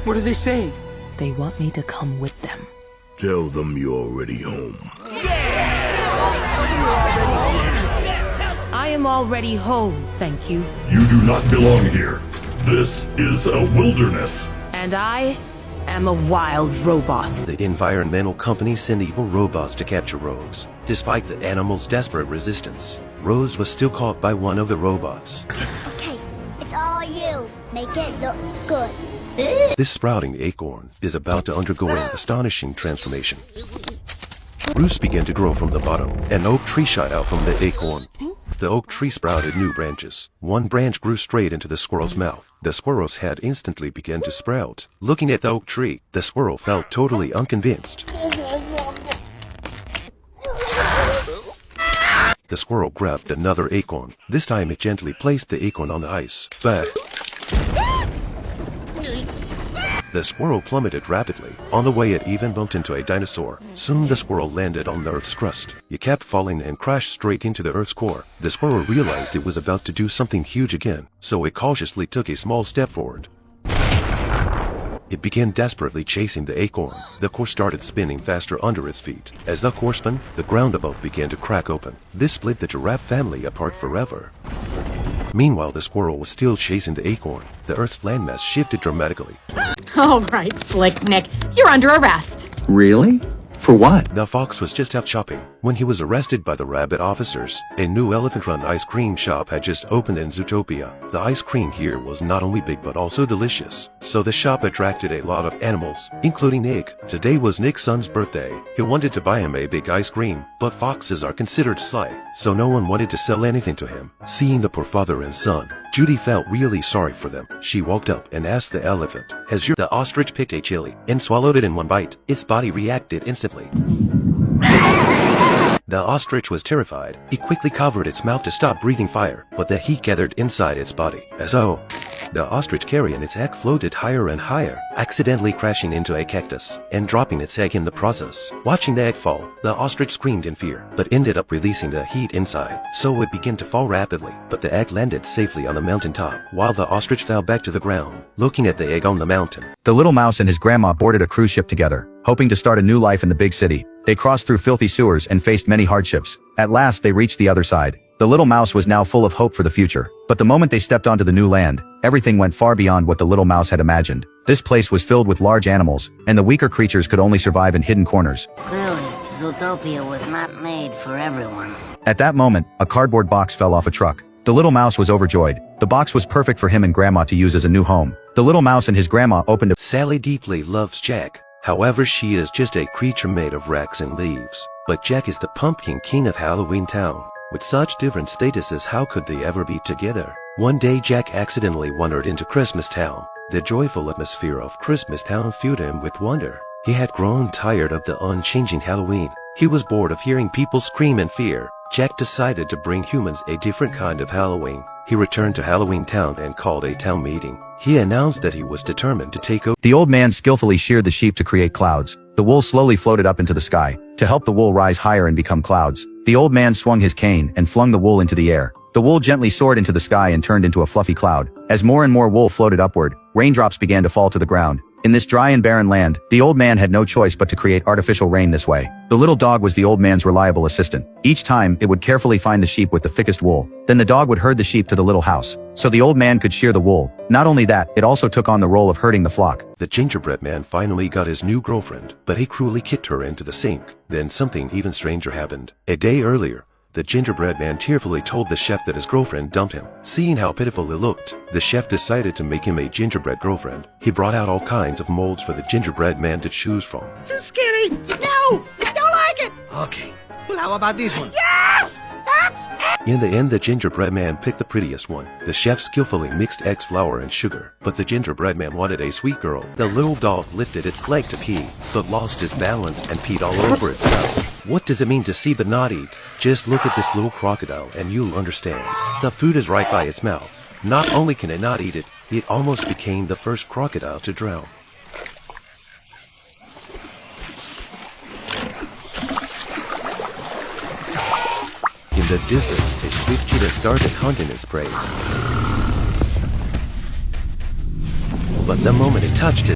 What are they saying? They want me to come with them. Tell them you're already home. I am already home, thank you. You do not belong here. This is a wilderness. And I am a wild robot. The environmental company sent evil robots to capture Rose. Despite the animal's desperate resistance, Rose was still caught by one of the robots. Okay, it's all you. Make it look good. This sprouting acorn is about to undergo an astonishing transformation. Roots began to grow from the bottom. An oak tree shot out from the acorn. The oak tree sprouted new branches. One branch grew straight into the squirrel's mouth. The squirrel's head instantly began to sprout. Looking at the oak tree, the squirrel felt totally unconvinced. The squirrel grabbed another acorn. This time it gently placed the acorn on the ice. But the squirrel plummeted rapidly. On the way it even bumped into a dinosaur. Soon the squirrel landed on the Earth's crust. It kept falling and crashed straight into the Earth's core. The squirrel realized it was about to do something huge again, so it cautiously took a small step forward. It began desperately chasing the acorn. The core started spinning faster under its feet. As the core spun, the ground above began to crack open. This split the giraffe family apart forever. Meanwhile, the squirrel was still chasing the acorn. The Earth's landmass shifted dramatically. All right, Slick Nick, you're under arrest. Really? For what? The fox was just out shopping when he was arrested by the rabbit officers. A new Elephant Run ice cream shop had just opened in Zootopia. The ice cream here was not only big but also delicious. So the shop attracted a lot of animals, including Nick. Today was Nick's son's birthday. He wanted to buy him a big ice cream, but foxes are considered sly, so no one wanted to sell anything to him. Seeing the poor father and son, Judy felt really sorry for them. She walked up and asked the elephant, The ostrich picked a chili and swallowed it in one bite. Its body reacted instantly. The ostrich was terrified. It quickly covered its mouth to stop breathing fire, but the heat gathered inside its body. The ostrich carrying its egg floated higher and higher, accidentally crashing into a cactus and dropping its egg in the process. Watching the egg fall, the ostrich screamed in fear, but ended up releasing the heat inside, so it began to fall rapidly. But the egg landed safely on the mountaintop, while the ostrich fell back to the ground, looking at the egg on the mountain. The little mouse and his grandma boarded a cruise ship together, hoping to start a new life in the big city. They crossed through filthy sewers and faced many hardships. At last they reached the other side. The little mouse was now full of hope for the future. But the moment they stepped onto the new land, everything went far beyond what the little mouse had imagined. This place was filled with large animals, and the weaker creatures could only survive in hidden corners. Clearly, Zootopia was not made for everyone. At that moment, a cardboard box fell off a truck. The little mouse was overjoyed. The box was perfect for him and Grandma to use as a new home. The little mouse and his grandma opened a— Sally deeply loves Jack. However, she is just a creature made of rags and leaves. But Jack is the pumpkin king of Halloween Town. With such different statuses, how could they ever be together? One day Jack accidentally wandered into Christmas Town. The joyful atmosphere of Christmas Town filled him with wonder. He had grown tired of the unchanging Halloween. He was bored of hearing people scream in fear. Jack decided to bring humans a different kind of Halloween. He returned to Halloween Town and called a town meeting. He announced that he was determined to take over. The old man skillfully sheared the sheep to create clouds. The wool slowly floated up into the sky. To help the wool rise higher and become clouds, the old man swung his cane and flung the wool into the air. The wool gently soared into the sky and turned into a fluffy cloud. As more and more wool floated upward, raindrops began to fall to the ground. In this dry and barren land, the old man had no choice but to create artificial rain this way. The little dog was the old man's reliable assistant. Each time, it would carefully find the sheep with the thickest wool. Then the dog would herd the sheep to the little house, so the old man could shear the wool. Not only that, it also took on the role of herding the flock. The gingerbread man finally got his new girlfriend, but he cruelly kicked her into the sink. Then something even stranger happened. A day earlier, the gingerbread man tearfully told the chef that his girlfriend dumped him. Seeing how pitiful it looked, the chef decided to make him a gingerbread girlfriend. He brought out all kinds of molds for the gingerbread man to choose from. Too skinny! No! Don't like it! Okay, well how about this one? Yes! That's it! In the end, the gingerbread man picked the prettiest one. The chef skillfully mixed eggs, flour, and sugar, but the gingerbread man wanted a sweet girl. The little dog lifted its leg to pee, but lost its balance and peed all over itself. What does it mean to see but not eat? Just look at this little crocodile and you'll understand. The food is right by its mouth. Not only can it not eat it, it almost became the first crocodile to drown. In the distance, a swift cheetah started hunting its prey. But the moment it touched it,